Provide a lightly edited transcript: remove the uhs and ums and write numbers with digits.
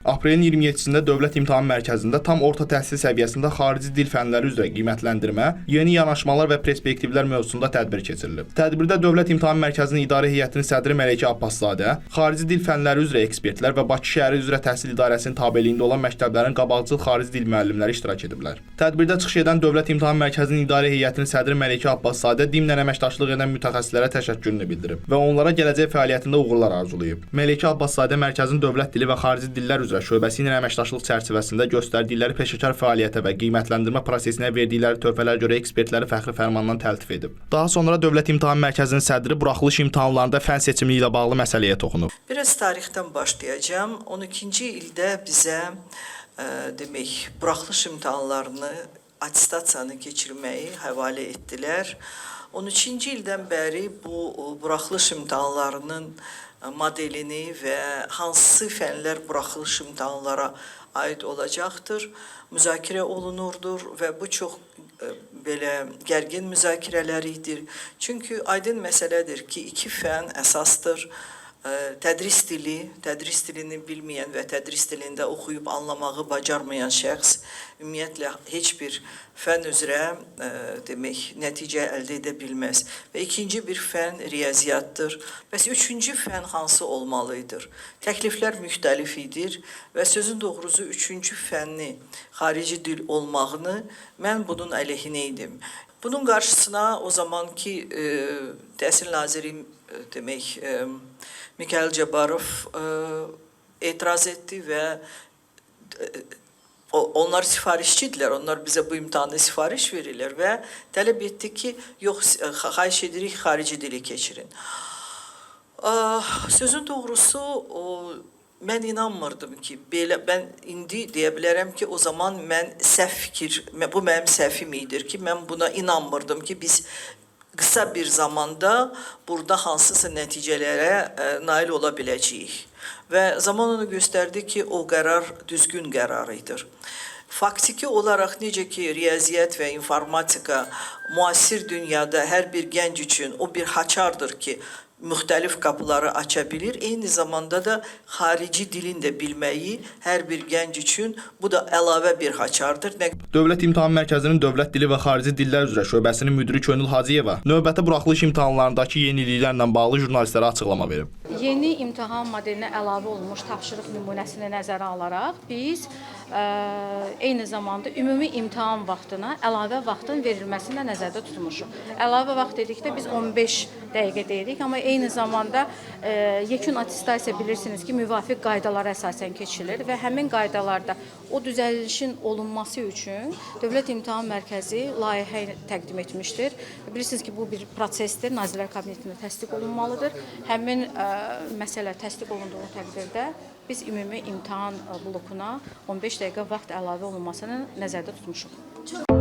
Aprelin 27-sində Dövlət İmtahan Mərkəzində tam orta təhsil səviyyəsində xarici dil fənləri üzrə qiymətləndirmə, yeni yanaşmalar və perspektivlər mövzusunda tədbir keçirilib. Tədbirdə Dövlət İmtahan Mərkəzinin İdarə Heyətinin sədri Məleykə Abbaszadə, xarici dil fənləri üzrə ekspertlər və Bakı şəhəri üzrə təhsil idarəsinin tabeliyində olan məktəblərin qabaqcıl xarici dil müəllimləri iştirak ediblər. Tədbirdə çıxış edən Dövlət İmtahan Mərkəzinin İdarə Heyətinin sədri Məleykə Abbaszadə DİM-lə əməkdaşlıq edən mütəxəssislərə təşəkkürünü bildirib və onlara gələcək fəaliyyətində uğurlar arzulayıb. Məleykə Abbaszadə mərkəzin dövlət dili və xarici dillər üzrə şöbəsi ilə əməkdaşlıq çərçivəsində göstərdikləri peşəkar fəaliyyətə və qiymətləndirmə prosesinə verdikləri töhfələrə görə ekspertləri fəxri fərmanla təltif edib. Daha sonra Dövlət İmtahan Mərkəzinin sədri buraxılış imtahanlarında fən seçimi ilə bağlı məsələyə toxunub. Biraz tarixdən başlayacağım. 12-ci ildə bizə demək, buraxılış imtahanlarını, attestasiyanı keçirməyi həvalə etdilər. 13-cü ildən bəri bu buraxılış imtahanlarının modelini və hansı fənlər buraxılış imtahanlara aid olacaqdır, müzakirə olunurdur və bu çox belə gərgin müzakirələr idi. Çünki aydın məsələdir ki, iki fən əsasdır. Tədris dilini bilməyən və tədris dilində oxuyub anlamağı bacarmayan şəxs ümumiyyətlə heç bir fən üzrə demək, nəticə əldə edə bilməz. Və ikinci bir fən riyaziyyatdır. Bəs üçüncü fən hansı olmalıdır? Təkliflər müxtəlif idir və sözün doğrusu üçüncü fənni xarici dil olmağını mən bunun əleyhinə idim. Bunun qarşısına o zamanki Təhsil Naziri demək, Mikayıl Cabbarov etiraz etdi və onlar sifarişçidirlər, onlar bizə bu imtahanı sifariş verirlər və tələb etdi ki, yox, xahiş edirik, xarici dili keçirin. Sözün doğrusu, mən inanmırdım ki, mən indi deyə bilərəm ki, o zaman mən səhv fikir, bu mənim səhvim idir ki, mən buna inanmırdım ki, biz qısa bir zamanda burada hansısa nəticələrə nail ola biləcəyik. Və zaman onu göstərdi ki, o qərar düzgün qərar idi. Faktiki olaraq necə ki, riyaziyyat və informatika müasir dünyada hər bir gənc üçün o bir haçardır ki, müxtəlif qapıları aça bilir. Eyni zamanda da xarici dilin də bilməyi hər bir gənc üçün bu da əlavə bir haçardır. Dövlət İmtahan Mərkəzinin Dövlət Dili və Xarici Dillər üzrə şöbəsinin müdiri Könül Hacıyeva növbəti buraxılış imtahanlarındakı yeniliklərlə bağlı jurnalistlərə açıqlama verib. Yeni imtahan modelinə əlavə olunmuş tapşırıq nümunəsini nəzərə alaraq biz eyni zamanda ümumi imtahan vaxtına əlavə vaxtın verilməsini də nəzərdə tutmuşuq. Əlavə vaxt dedikdə biz 15 dəqiqə deyirik, amma eyni zamanda yekun attestasiya bilirsiniz ki, müvafiq qaydalara əsasən keçilir və həmin qaydalarda o düzəlişin olunması üçün Dövlət İmtahan Mərkəzi layihə təqdim etmişdir. Bilirsiniz ki, bu bir prosesdir, Nazirlər Kabinetində təsdiq olunmalıdır. Həmin məsələ təsdiq olunduğu təqdirdə biz ümumi imtahan blokuna 15 dəqiqə vaxt əlavə olunmasını nəzərdə tutmuşuq.